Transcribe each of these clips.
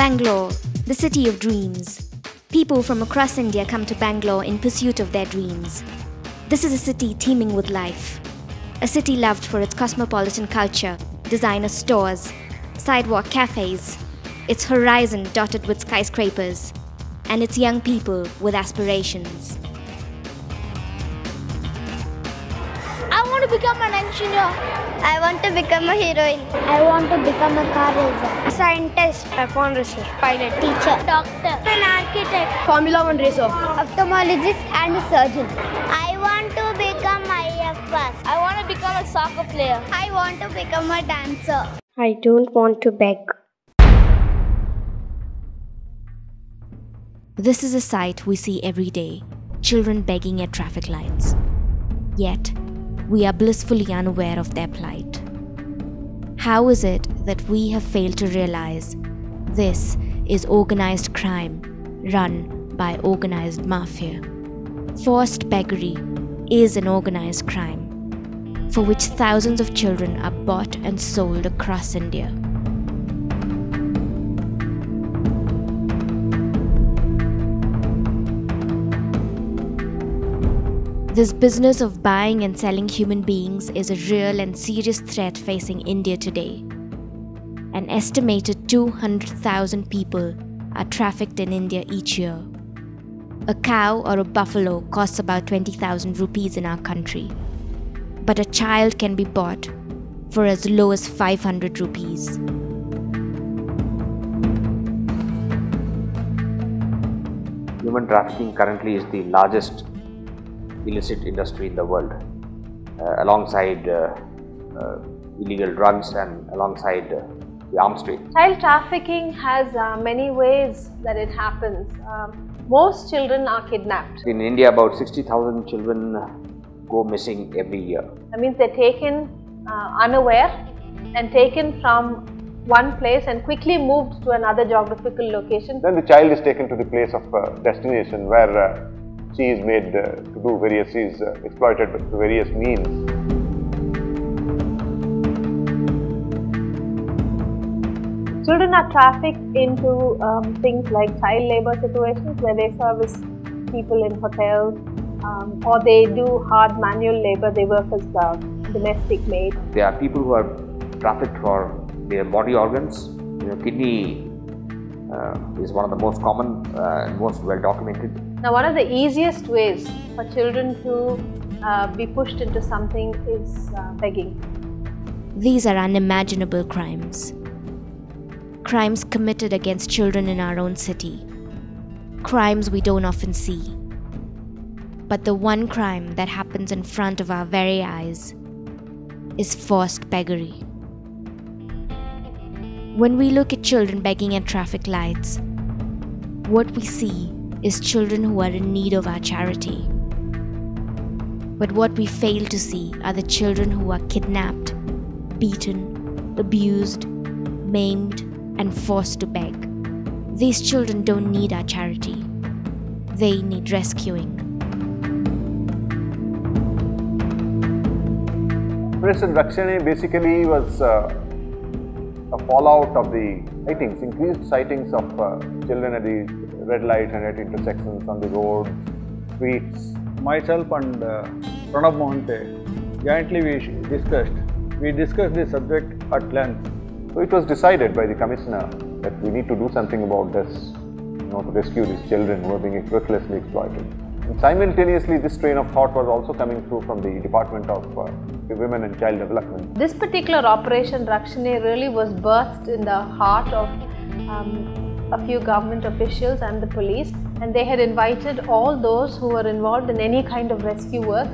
Bangalore, the city of dreams. People from across India come to Bangalore in pursuit of their dreams. This is a city teeming with life. A city loved for its cosmopolitan culture, designer stores, sidewalk cafes, its horizon dotted with skyscrapers, and its young people with aspirations. I want to become an engineer. I want to become a heroine. I want to become a car racer. Scientist. F1 racer. Pilot. Teacher. Doctor. An architect. Formula 1 racer. Ophthalmologist and a surgeon. I want to become IFS. I want to become a soccer player. I want to become a dancer. I don't want to beg. This is a sight we see every day, children begging at traffic lights. Yet, we are blissfully unaware of their plight. How is it that we have failed to realize this is organized crime run by organized mafia? Forced beggary is an organized crime for which thousands of children are bought and sold across India. This business of buying and selling human beings is a real and serious threat facing India today. An estimated 200,000 people are trafficked in India each year. A cow or a buffalo costs about 20,000 rupees in our country, but a child can be bought for as low as 500 rupees. Human trafficking currently is the largest illicit industry in the world, alongside illegal drugs and alongside the arms trade. Child trafficking has many ways that it happens. Most children are kidnapped. In India, about 60,000 children go missing every year. That means they're taken unaware and taken from one place and quickly moved to another geographical location. Then the child is taken to the place of destination where she is made to do various, she is exploited through various means. Children are trafficked into things like child labor situations where they service people in hotels or they do hard manual labor, they work as domestic maids. There are people who are trafficked for their body organs. Kidney is one of the most common and most well documented. Now, one of the easiest ways for children to be pushed into something is begging. These are unimaginable crimes. Crimes committed against children in our own city. Crimes we don't often see. But the one crime that happens in front of our very eyes is forced beggary. When we look at children begging at traffic lights, what we see is children who are in need of our charity. But what we fail to see are the children who are kidnapped, beaten, abused, maimed, and forced to beg. These children don't need our charity. They need rescuing. Operation Rakshane basically was a fallout of the sightings, increased sightings of children at the red light and at intersections, on the road, streets. Myself and Pranab Mohante, jointly we discussed the subject at length. So it was decided by the commissioner that we need to do something about this, to rescue these children who are being ruthlessly exploited. And simultaneously, this train of thought was also coming through from the Department of Women and Child Development. This particular Operation Rakshane really was birthed in the heart of a few government officials and the police, and they had invited all those who were involved in any kind of rescue work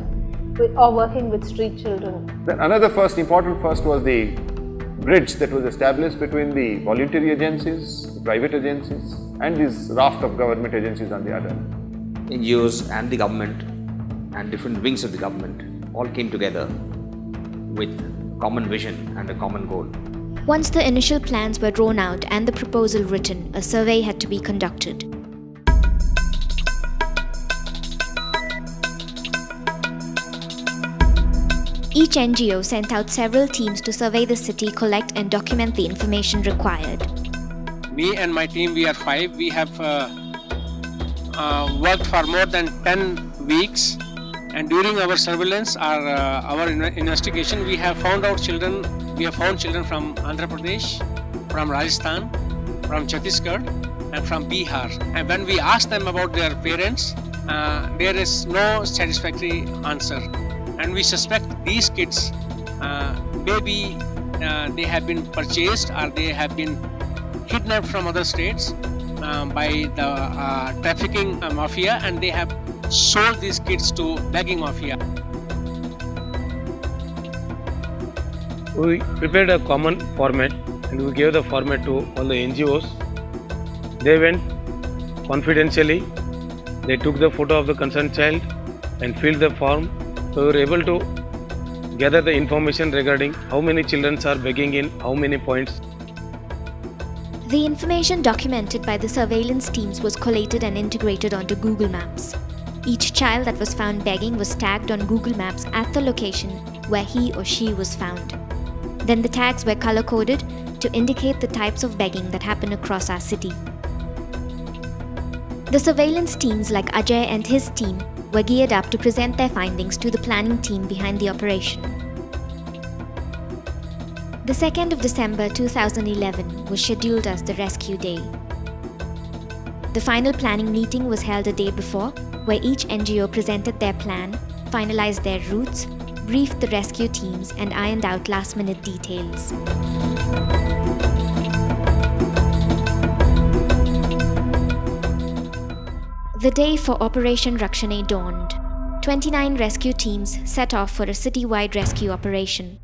or working with street children. Then another important first was the bridge that was established between the voluntary agencies, the private agencies, and this raft of government agencies on the other. NGOs and the government and different wings of the government all came together with common vision and a common goal. Once the initial plans were drawn out and the proposal written, a survey had to be conducted. Each NGO sent out several teams to survey the city, collect and document the information required. Me and my team, we are 5. We have worked for more than 10 weeks, and during our surveillance, our investigation, we have found children from Andhra Pradesh, from Rajasthan, from Chhattisgarh, and from Bihar. And when we ask them about their parents, there is no satisfactory answer. And we suspect these kids, maybe they have been purchased or they have been kidnapped from other states by the trafficking mafia, and they have sold these kids to begging mafia. We prepared a common format and we gave the format to all the NGOs. They went confidentially, they took the photo of the concerned child and filled the form. So we were able to gather the information regarding how many children are begging in how many points. The information documented by the surveillance teams was collated and integrated onto Google Maps. Each child that was found begging was tagged on Google Maps at the location where he or she was found. Then the tags were color-coded to indicate the types of begging that happen across our city. The surveillance teams like Ajay and his team were geared up to present their findings to the planning team behind the operation. The 2nd of December 2011 was scheduled as the rescue day. The final planning meeting was held a day before, where each NGO presented their plan, finalized their routes, briefed the rescue teams, and ironed out last-minute details. The day for Operation Rakshane dawned. 29 rescue teams set off for a city-wide rescue operation.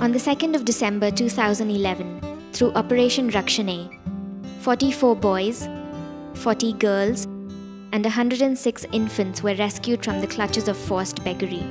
On the 2nd of December 2011, through Operation Rakshane, 44 boys, 40 girls, and 106 infants were rescued from the clutches of forced beggary.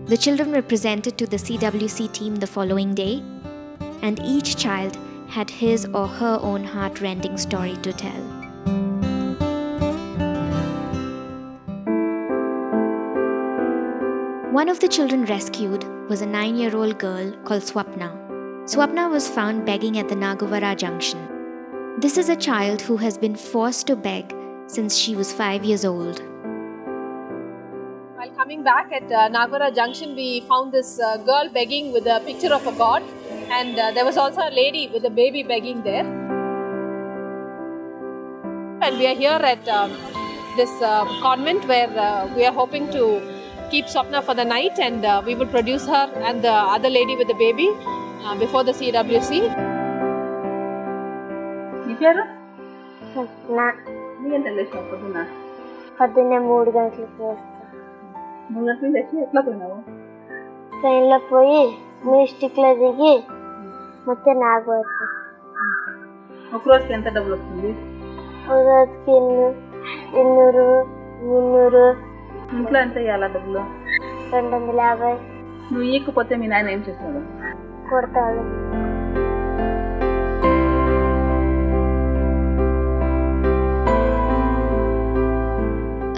The children were presented to the CWC team the following day, and each child had his or her own heart-rending story to tell. One of the children rescued was a 9-year-old girl called Swapna. Swapna was found begging at the Nagavara junction. This is a child who has been forced to beg since she was 5 years old. While coming back at Nagavara junction, we found this girl begging with a picture of a god, and there was also a lady with a baby begging there. And we are here at this convent where we are hoping to keep Swapna for the night, and we will produce her and the other lady with the baby before the CWC. నీ పేరు? నా నీ ఎంత లేచినావు పొద్దున్న? పొద్దున్నే 3 గంటలకు వస్తా. 3 గంటలకు లేచి ఎట్లా పోయినావు? ట్రైన్లో పోయి మిస్టిక్లో దిగి మొత్తం నాకు వస్తా. ఒక రోజుకి ఎంత డబ్బులు వస్తుంది? ఒక రోజుకి 200, 300. ఇంట్లో ఎంత ఇవ్వాలా డబ్బులు? 250. నువ్వు ఇవ్వకపోతే మీ నాయన ఏం చేస్తాడు? కొడతాడు.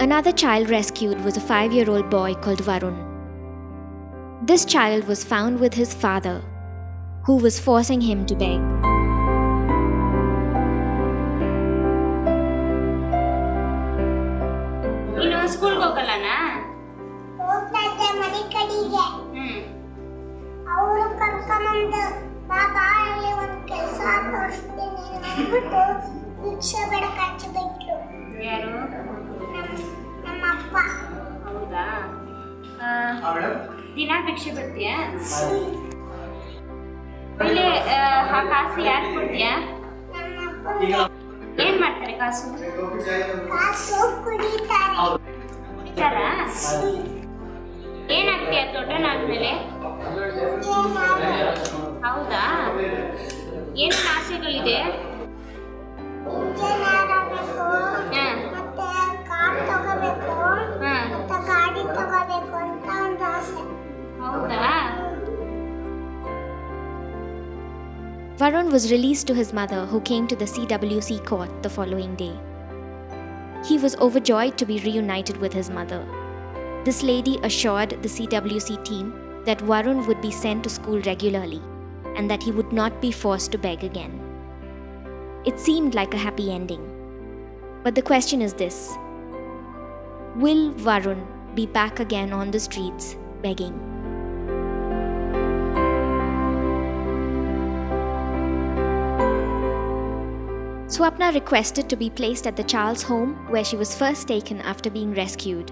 Another child rescued was a 5-year-old boy called Varun. This child was found with his father, who was forcing him to beg. ನೀನು ಸ್ಕೂಲ್ಗೆ ಹೋಗಲ್ಲನಾ? ಹೋಗ್ತಾ ಇದ್ದೆ ಮನೆ ಕಡೆಗೆ. ಅವರು ಕರ್ಕೊಂಬಂದು ಬಾಬಾ ಇಲ್ಲಿ ಒಂದು ಕೆಲಸ ತೋರಿಸ್ತೀನಿ ಅಂದ್ಬಿಟ್ಟು ಭಿಕ್ಷೆ ಬೇಡಕ್ಕೆ ಹಚ್ಚಬಿಟ್ರು. ಯಾರು? ನಮ್ಮ ಅಪ್ಪ. ಹೌದಾ? ದಿನ ಭಿಕ್ಷೆ ಬಿಡ್ತೀಯಾ? ಇಲ್ಲಿ ಆ ಕಾಸು ಯಾರು ಕೊಡ್ತೀಯಾ? ಏನ್ ಮಾಡ್ತಾರೆ ಕಾಸು? ಕಾಸು ಕುಡಿತಾರಾ? ಏನಾಗ್ತೀಯ ದೊಡ್ಡನಾದ್ಮೇಲೆ? ಹೌದಾ? ಏನೇನು ಆಸೆಗಳಿದೆ? ಇಂಜಿನಿಯರ್ ಆಗಬೇಕು, ಮತ್ತೆ ಕಾರ್ ತಗೋಬೇಕು, ಮತ್ತೆ ಗಾಡಿ ತಗೋಬೇಕು ಅಂತ ಒಂದು ಆಸೆ. ಹೌದಾ? Varun was released to his mother, who came to the CWC court the following day. He was overjoyed to be reunited with his mother. This lady assured the CWC team that Varun would be sent to school regularly and that he would not be forced to beg again. It seemed like a happy ending. But the question is this: will Varun be back again on the streets begging? Swapna requested to be placed at the child's home where she was first taken after being rescued.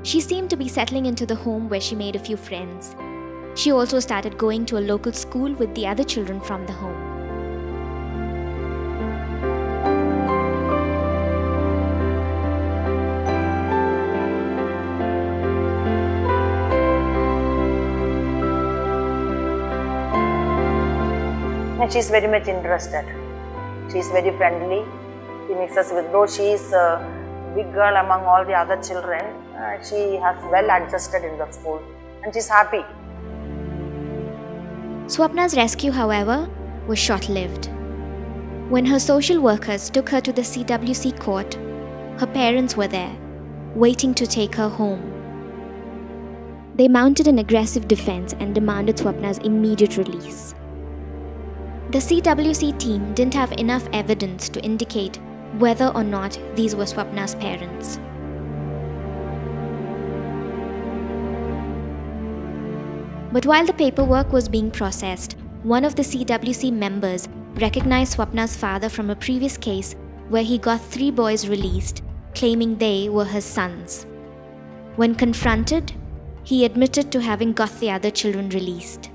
She seemed to be settling into the home where she made a few friends. She also started going to a local school with the other children from the home. And she's very much interested. She's very friendly. She mixes with, though she is a big girl among all the other children, she has well adjusted in the school and she's happy. Swapna's rescue, however, was short-lived. When her social workers took her to the CWC court, her parents were there, waiting to take her home. They mounted an aggressive defense and demanded Swapna's immediate release. The CWC team didn't have enough evidence to indicate whether or not these were Swapna's parents. But while the paperwork was being processed, one of the CWC members recognized Swapna's father from a previous case where he got 3 boys released, claiming they were his sons. When confronted, he admitted to having got the other children released.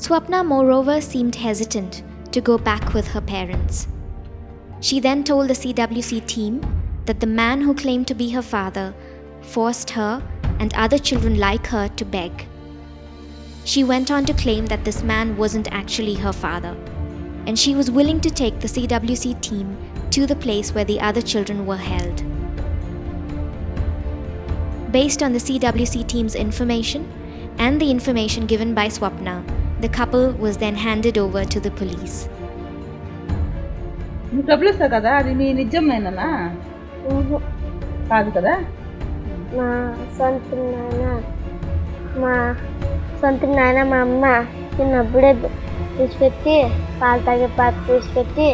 Swapna, moreover, seemed hesitant to go back with her parents. She then told the CWC team that the man who claimed to be her father forced her and other children like her to beg. She went on to claim that this man wasn't actually her father, and she was willing to take the CWC team to the place where the other children were held. Based on the CWC team's information and the information given by Swapna, the couple was then handed over to the police. నువ్వు డబ్బులు ఇస్తావు కదా, అది మీ నిజమేనా? కాదు కదా? మా సొంత నాన్న మా అమ్మ చిన్నప్పుడే తీసిపెట్టి పాలు తాగే పాత తీసిపెట్టి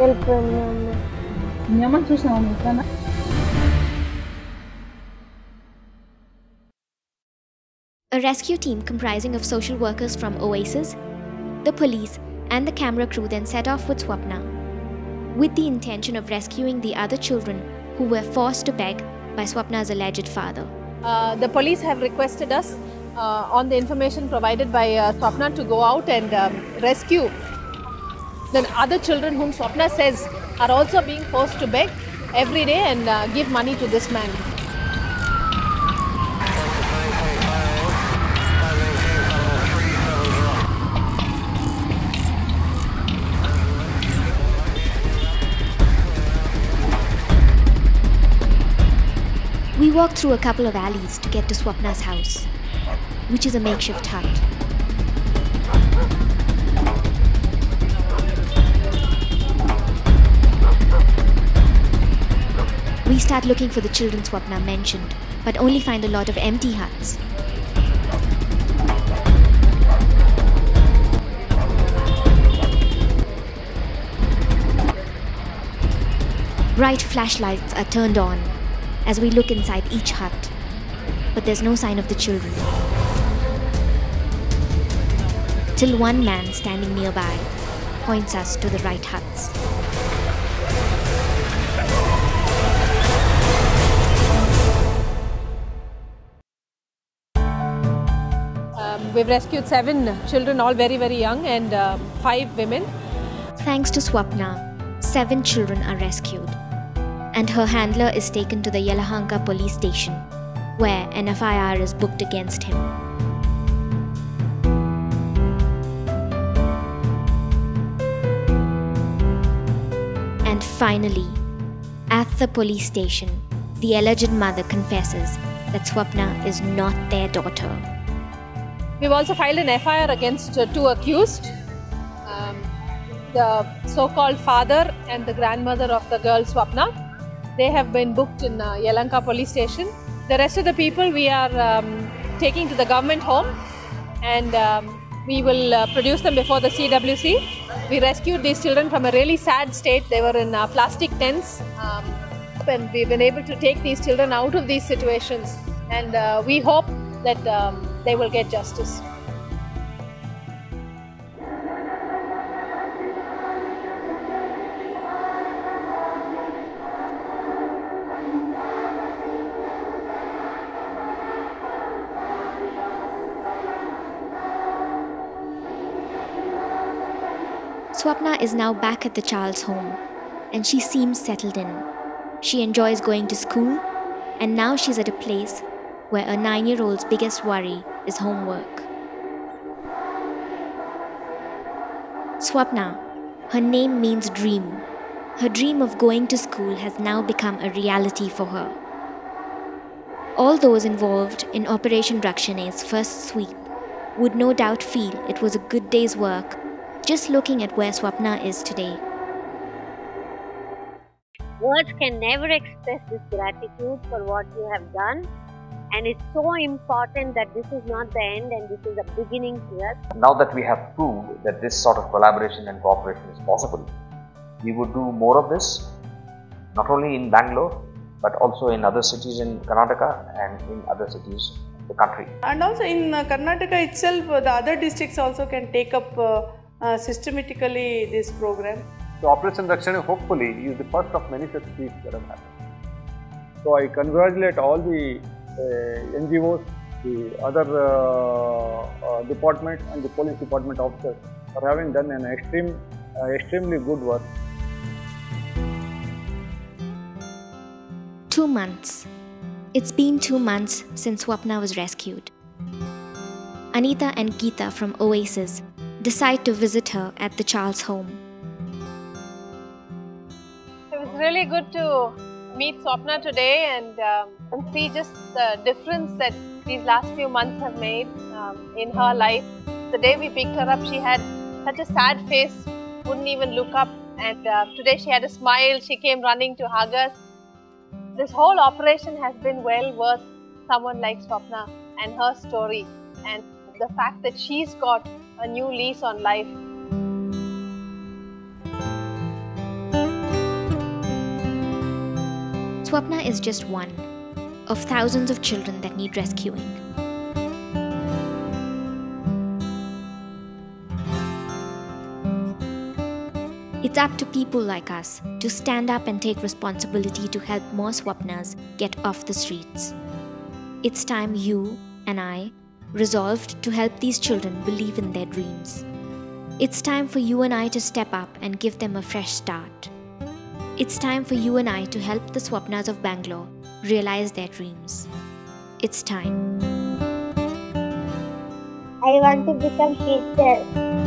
వెళ్ళిపోయింది మా అమ్మ. మీ అమ్మని చూసినావు నువ్వు? A rescue team comprising of social workers from Oasis, the police, and the camera crew then set off with Swapna, with the intention of rescuing the other children who were forced to beg by Swapna's alleged father. The police have requested us on the information provided by Swapna to go out and rescue the other children whom Swapna says are also being forced to beg every day and give money to this man. We walk through a couple of alleys to get to Swapna's house, which is a makeshift hut. We start looking for the children Swapna mentioned, but only find a lot of empty huts. Bright flashlights are turned on as we look inside each hut, but there's no sign of the children. Till one man standing nearby points us to the right huts. We've rescued 7 children, all very, very young, and 5 women. Thanks to Swapna, 7 children are rescued, and her handler is taken to the Yelahanka police station, where an FIR is booked against him. And finally, at the police station, the alleged mother confesses that Swapna is not their daughter. We've also filed an FIR against 2 accused. The so-called father and the grandmother of the girl Swapna. They have been booked in Yelahanka police station. The rest of the people we are taking to the government home, and we will produce them before the CWC. We rescued these children from a really sad state. They were in plastic tents, and we've been able to take these children out of these situations, and we hope that they will get justice. Swapna is now back at the child's home, and she seems settled in. She enjoys going to school, and now she's at a place where a 9-year-old's biggest worry is homework. Swapna, her name means dream. Her dream of going to school has now become a reality for her. All those involved in Operation Rakshane's first sweep would no doubt feel it was a good day's work just looking at where Swapna is today. Words can never express this gratitude for what you have done, and it's so important that this is not the end and this is a beginning to us. Now that we have proved that this sort of collaboration and cooperation is possible, we would do more of this, not only in Bangalore, but also in other cities in Karnataka and in other cities of the country. And also in Karnataka itself, the other districts also can take up systematically this program. So Operation Rakshane hopefully is the first of many such sweeps that have happened. So I congratulate all the NGOs, the other departments and the police department officers for having done an extremely good work. 2 months. It's been 2 months since Swapna was rescued. Anita and Geeta from Oasis decide to visit her at the child's home. It was really good to meet Swapna today and see just the difference that these last few months have made in her life. The day we picked her up, she had such a sad face, wouldn't even look up, and today she had a smile. She came running to hug us. This whole operation has been well worth someone like Swapna and her story, and the fact that she's got a new lease on life. Swapna is just one of thousands of children that need rescuing. It's up to people like us to stand up and take responsibility to help more Swapnas get off the streets. It's time you and I resolved to help these children believe in their dreams. It's time for you and I to step up and give them a fresh start. It's time for you and I to help the Swapnas of Bangalore realize their dreams. It's time. I want to become teacher.